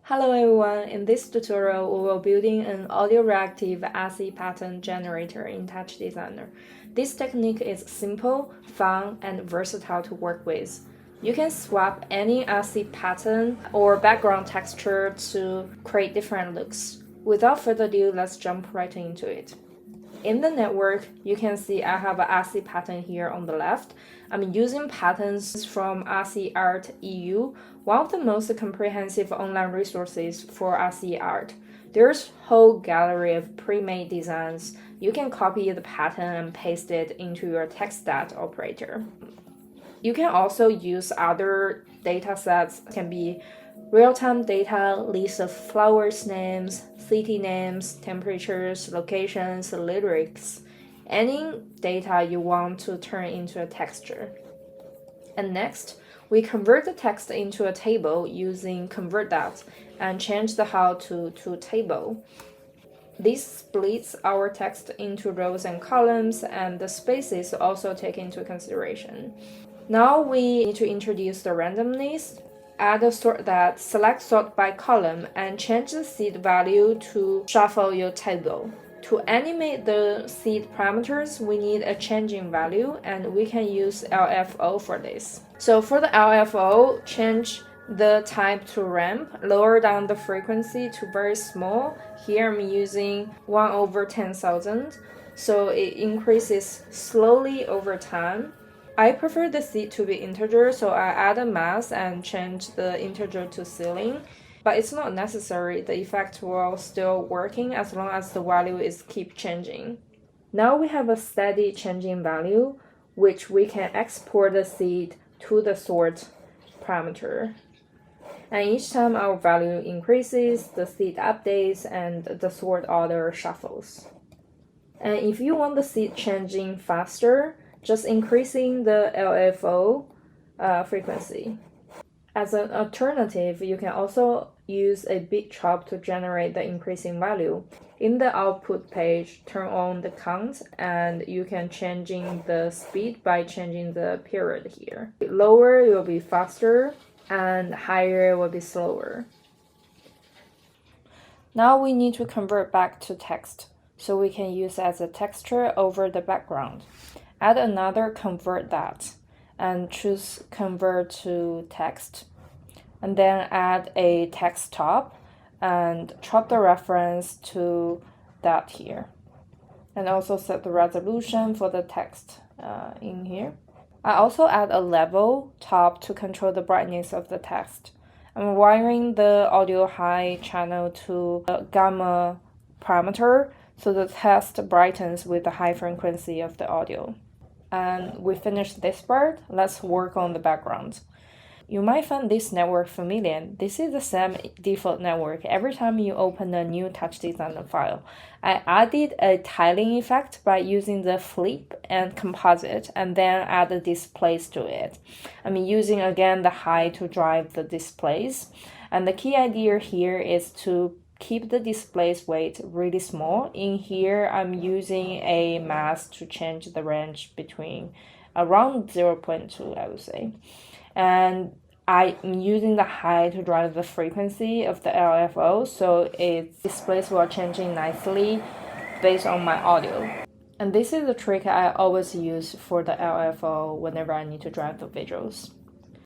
Hello everyone, in this tutorial we will be building an audio-reactive ascii pattern generator in touchdesigner. This technique is simple, fun, and versatile to work with. You can swap any ascii pattern or background texture to create different looks. Without further ado, let's jump right into it. In the network, you can see I have an ascii pattern here on the left. I'm using patterns from ascii art EU, one of the most comprehensive online resources for ascii art. There's a whole gallery of pre-made designs. You can copy the pattern and paste it into your text-stat operator. You can also use other data sets, can be real-time data, list of flowers names, city names, temperatures, locations, lyrics, any data you want to turn into a texture. And next, we convert the text into a table using convert.dat and change the how to table. This splits our text into rows and columns, and the spaces also take into consideration. Now we need to introduce the randomness. Add a sort that select sort by column and change the seed value to shuffle your table. To animate the seed parameters, we need a changing value, and we can use LFO for this. So for the LFO, change the type to ramp, lower down the frequency to very small. Here I'm using 1/10,000, so it increases slowly over time. I prefer the seed to be integer, so I add a mask and change the integer to ceiling. But it's not necessary, the effect will still working as long as the value is keep changing. Now we have a steady changing value, which we can export the seed to the sort parameter. And each time our value increases, the seed updates and the sort order shuffles. And if you want the seed changing faster, just increasing the LFO frequency. As an alternative, you can also use a bit chop to generate the increasing value. In the output page, turn on the count, and you can changing the speed by changing the period here. Lower it will be faster, and higher will be slower. Now we need to convert back to text, so we can use as a texture over the background. Add another convert.dat and choose convert to text, and then add a text top and chop the reference to that here, and also set the resolution for the text in here. I also add a level top to control the brightness of the text. I'm wiring the audio high channel to the gamma parameter so the text brightens with the high frequency of the audio. And we finished this part. Let's work on the background. You might find this network familiar. This is the same default network every time you open a new touchdesigner file. I added a tiling effect by using the flip and composite, and then add the displays to it. I'm using again the high to drive the displays. And the key idea here is to keep the display's weight really small. In here, I'm using a mask to change the range between around 0.2, I would say. And I'm using the high to drive the frequency of the LFO, so its displays will changing nicely based on my audio. And this is a trick I always use for the LFO whenever I need to drive the visuals.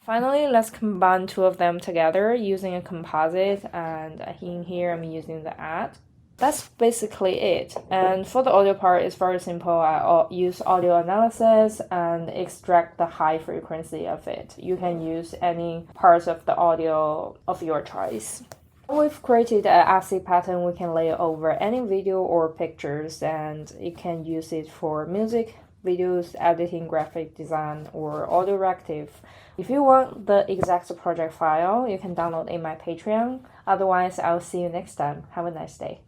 Finally, let's combine two of them together using a composite, and in here I'm using the add. That's basically it. And for the audio part, it's very simple. I use audio analysis and extract the high frequency of it. You can use any parts of the audio of your choice. We've created an ascii pattern we can lay over any video or pictures, and you can use it for music, videos, editing, graphic design, or audio-reactive. If you want the exact project file, you can download in my Patreon. Otherwise, I'll see you next time. Have a nice day.